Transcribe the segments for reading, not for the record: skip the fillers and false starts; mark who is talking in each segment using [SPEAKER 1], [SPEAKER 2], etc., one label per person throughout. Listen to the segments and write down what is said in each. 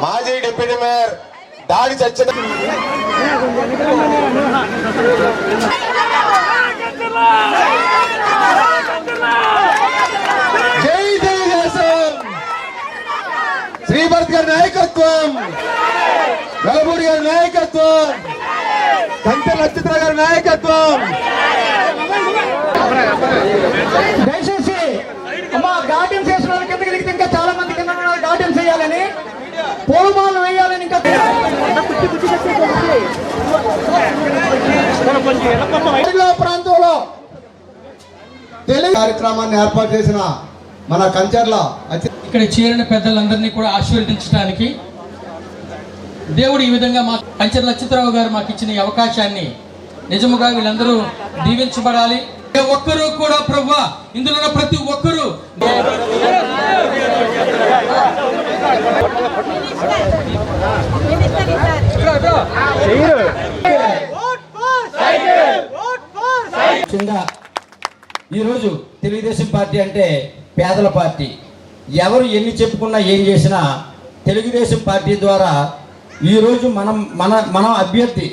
[SPEAKER 1] మాజీ deputy mayor దాడి చచ్చిన జై తెలుగుదేశం శ్రీభరత్ గారి నాయకత్వం, వెలపూడి గారి నాయకత్వం, కంచె నక్షత్ర గారి నాయకత్వం.
[SPEAKER 2] దయచేసి అమ్మా గార్డెన్స్ వేసిన వాళ్ళ కిందకి దిగితే ఇంకా చాలా మంది కింద గార్డెన్స్ వేయాలని, పూలమాలను వేయాలని ఇంకా ప్రాంతంలో తెలుగు
[SPEAKER 1] కార్యక్రమాన్ని ఏర్పాటు చేసిన మన కంచర్ల
[SPEAKER 3] ఇక్కడ చేరిన పెద్దలందరినీ కూడా ఆశీర్వదించడానికి దేవుడు ఈ విధంగా మా కంచర్ల చిత్రరావు గారు మాకు ఇచ్చిన ఈ అవకాశాన్ని నిజముగా వీళ్ళందరూ దీవించబడాలి. ఒక్కరు కూడా ప్రభువా, ఇందులో ఉన్న ప్రతి ఒక్కరూ ఈరోజు తెలుగుదేశం పార్టీ అంటే పేదల పార్టీ. ఎవరు ఎన్ని చెప్పుకున్నా ఏం చేసినా తెలుగుదేశం పార్టీ ద్వారా ఈరోజు మనం అభ్యర్థి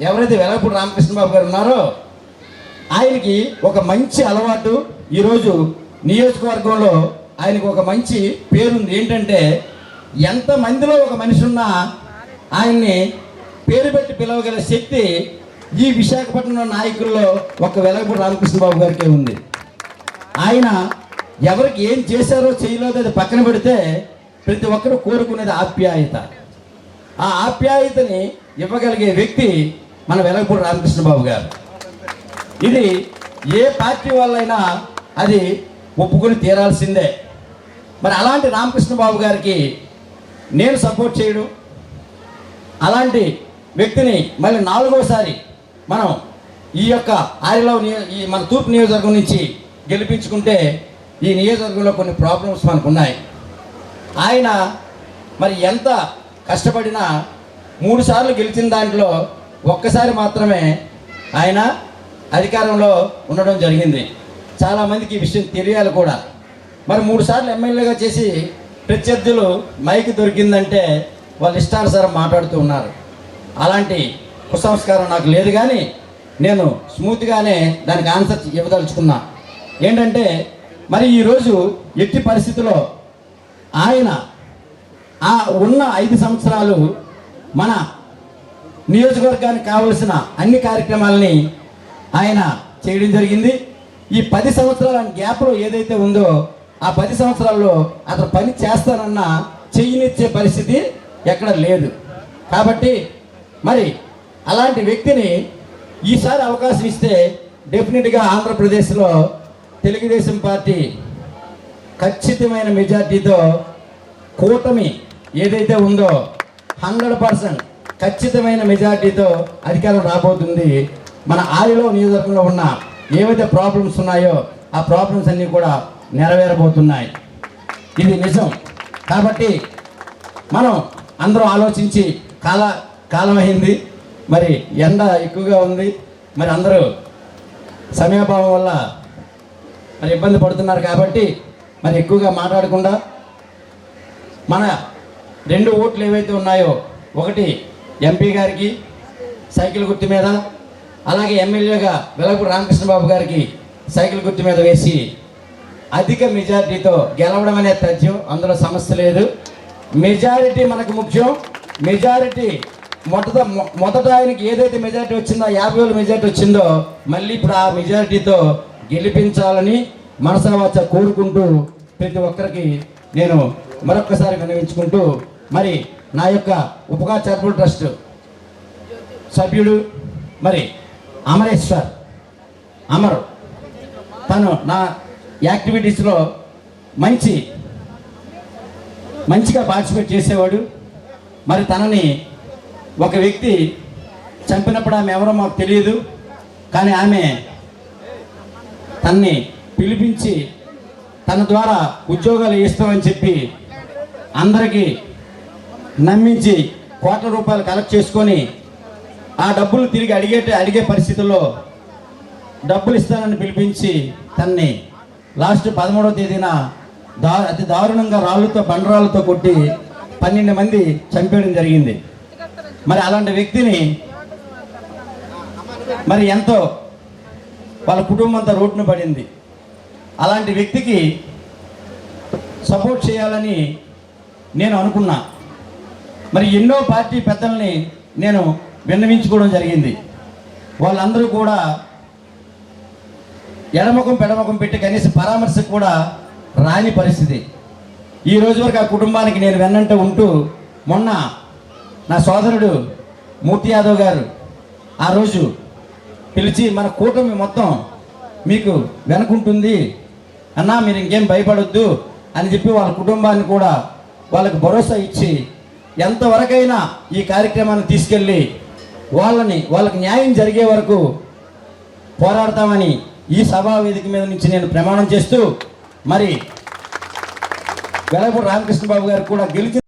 [SPEAKER 3] ఎవరైతే వెలగపూడి రామకృష్ణబాబు గారు ఉన్నారో ఆయనకి ఒక మంచి అలవాటు, ఈరోజు నియోజకవర్గంలో ఆయనకు ఒక మంచి పేరుంది. ఏంటంటే ఎంతమందిలో ఒక మనిషి ఉన్నా ఆయన్ని పేరు పెట్టి పిలవగల శక్తి ఈ విశాఖపట్నం నాయకుల్లో ఒక వెలగపూడి రామకృష్ణబాబు గారికే ఉంది. ఆయన ఎవరికి ఏం చేశారో చేయలేదో అది పక్కన పెడితే ప్రతి ఒక్కరు కోరుకునేది ఆప్యాయత. ఆ ఆప్యాయతని ఇవ్వగలిగే వ్యక్తి మన వెలగపూడి రామకృష్ణబాబు గారు. ఇది ఏ పార్టీ వాళ్ళైనా అది ఒప్పుకొని తీరాల్సిందే. మరి అలాంటి రామకృష్ణబాబు గారికి నేను సపోర్ట్ చేయడం, అలాంటి వ్యక్తిని మళ్ళీ 4వసారి మనం ఈ యొక్క ఆరిలో ఈ మన తూర్పు నియోజకవర్గం నుంచి గెలిపించుకుంటే ఈ నియోజకవర్గంలో కొన్ని ప్రాబ్లమ్స్ మనకు ఉన్నాయి. ఆయన మరి ఎంత కష్టపడినా 3 సార్లు గెలిచిన దాంట్లో ఒక్కసారి మాత్రమే ఆయన అధికారంలో ఉండడం జరిగింది. చాలామందికి ఈ విషయం తెలియాలి కూడా. మరి 3 సార్లు ఎమ్మెల్యేగా చేసి ప్రత్యర్థులు మైక్ దొరికిందంటే వాళ్ళు ఇష్టానుసారం మాట్లాడుతూ ఉన్నారు. అలాంటి కుసంస్కారం నాకు లేదు, కానీ నేను స్మూత్గానే దానికి ఆన్సర్ ఇవ్వదలుచుకున్నా. ఏంటంటే మరి ఈరోజు ఎట్టి పరిస్థితుల్లో ఆయన ఆ ఉన్న 5 సంవత్సరాలు మన నియోజకవర్గానికి కావలసిన అన్ని కార్యక్రమాలని ఆయన చేయడం జరిగింది. ఈ 10 సంవత్సరాల గ్యాప్లో ఏదైతే ఉందో ఆ 10 సంవత్సరాల్లో అతను పని చేస్తానన్న చెయ్యనిచ్చే పరిస్థితి ఎక్కడ లేదు. కాబట్టి మరి అలాంటి వ్యక్తిని ఈసారి అవకాశం ఇస్తే డెఫినెట్గా ఆంధ్రప్రదేశ్లో తెలుగుదేశం పార్టీ ఖచ్చితమైన మెజార్టీతో కూటమి ఏదైతే ఉందో 100% ఖచ్చితమైన మెజార్టీతో అధికారం రాబోతుంది. మన ఆరిలో నియోజకవర్గంలో ఉన్న ఏవైతే ప్రాబ్లమ్స్ ఉన్నాయో ఆ ప్రాబ్లమ్స్ అన్నీ కూడా నెరవేరబోతున్నాయి. ఇది నిజం. కాబట్టి మనం అందరూ ఆలోచించి కాలం అయింది, మరి ఎండ ఎక్కువగా ఉంది, మరి అందరూ సమయాభావం వల్ల మరి ఇబ్బంది పడుతున్నారు. కాబట్టి మరి ఎక్కువగా మాట్లాడకుండా మన 2 ఓట్లు ఏవైతే ఉన్నాయో, ఒకటి ఎంపీ గారికి సైకిల్ గుర్తు మీద, అలాగే ఎమ్మెల్యేగా వెలగపూడి రామకృష్ణబాబు గారికి సైకిల్ గుర్తు మీద వేసి అధిక మెజారిటీతో గెలవడం అనేది తథ్యం, అందులో సమస్య లేదు. మెజారిటీ మనకు ముఖ్యం. మెజారిటీ మొదట ఆయనకి ఏదైతే మెజారిటీ వచ్చిందో 50,000 మెజారిటీ వచ్చిందో మళ్ళీ ఇప్పుడు ఆ మెజారిటీతో గెలిపించాలని మనసావాచ కోరుకుంటూ ప్రతి ఒక్కరికి నేను మరొక్కసారి విన్నవించుకుంటూ, మరి నా యొక్క ఉపకార్ చారిటబుల్ ట్రస్ట్ సభ్యుడు మరి అమర్ తను నా యాక్టివిటీస్లో మంచిగా పార్టిసిపేట్ చేసేవాడు. మరి తనని ఒక వ్యక్తి చంపినప్పుడు ఆమె ఎవరో మాకు తెలియదు, కానీ ఆమె తన్ని పిలిపించి తన ద్వారా ఉద్యోగాలు ఇస్తామని చెప్పి అందరికీ నమ్మించి కోట్ల రూపాయలు కలెక్ట్ చేసుకొని ఆ డబ్బులు తిరిగి అడిగే పరిస్థితుల్లో డబ్బులు ఇస్తానని పిలిపించి తన్ని లాస్ట్ 13వ తేదీన అతి దారుణంగా బండరాళ్ళతో కొట్టి 12 మంది చంపేయడం జరిగింది. మరి అలాంటి వ్యక్తిని మరి ఎంతో వాళ్ళ కుటుంబం అంతా రోడ్డున పడింది. అలాంటి వ్యక్తికి సపోర్ట్ చేయాలని నేను అనుకున్నా. మరి ఎన్నో పార్టీ పెద్దల్ని నేను విన్నవించుకోవడం జరిగింది. వాళ్ళందరూ కూడా ఎడముఖం పెడముఖం పెట్టి కనీసం పరామర్శకు కూడా రాని పరిస్థితి. ఈ రోజు వరకు ఆ కుటుంబానికి నేను వెన్నంట ఉంటూ, మొన్న నా సోదరుడు మూర్తి యాదవ్ గారు ఆ రోజు పిలిచి మన కూటమి మొత్తం మీకు వెనుకుంటుంది అన్నా, మీరు ఇంకేం భయపడొద్దు అని చెప్పి వాళ్ళ కుటుంబాన్ని కూడా వాళ్ళకి భరోసా ఇచ్చి ఎంతవరకైనా ఈ కార్యక్రమాన్ని తీసుకెళ్ళి వాళ్ళకి న్యాయం జరిగే వరకు పోరాడతామని ఈ సభా వేదిక మీద నుంచి నేను ప్రమాణం చేస్తూ, మరి వెలగపూడి రామకృష్ణ బాబు గారు కూడా గెలిచి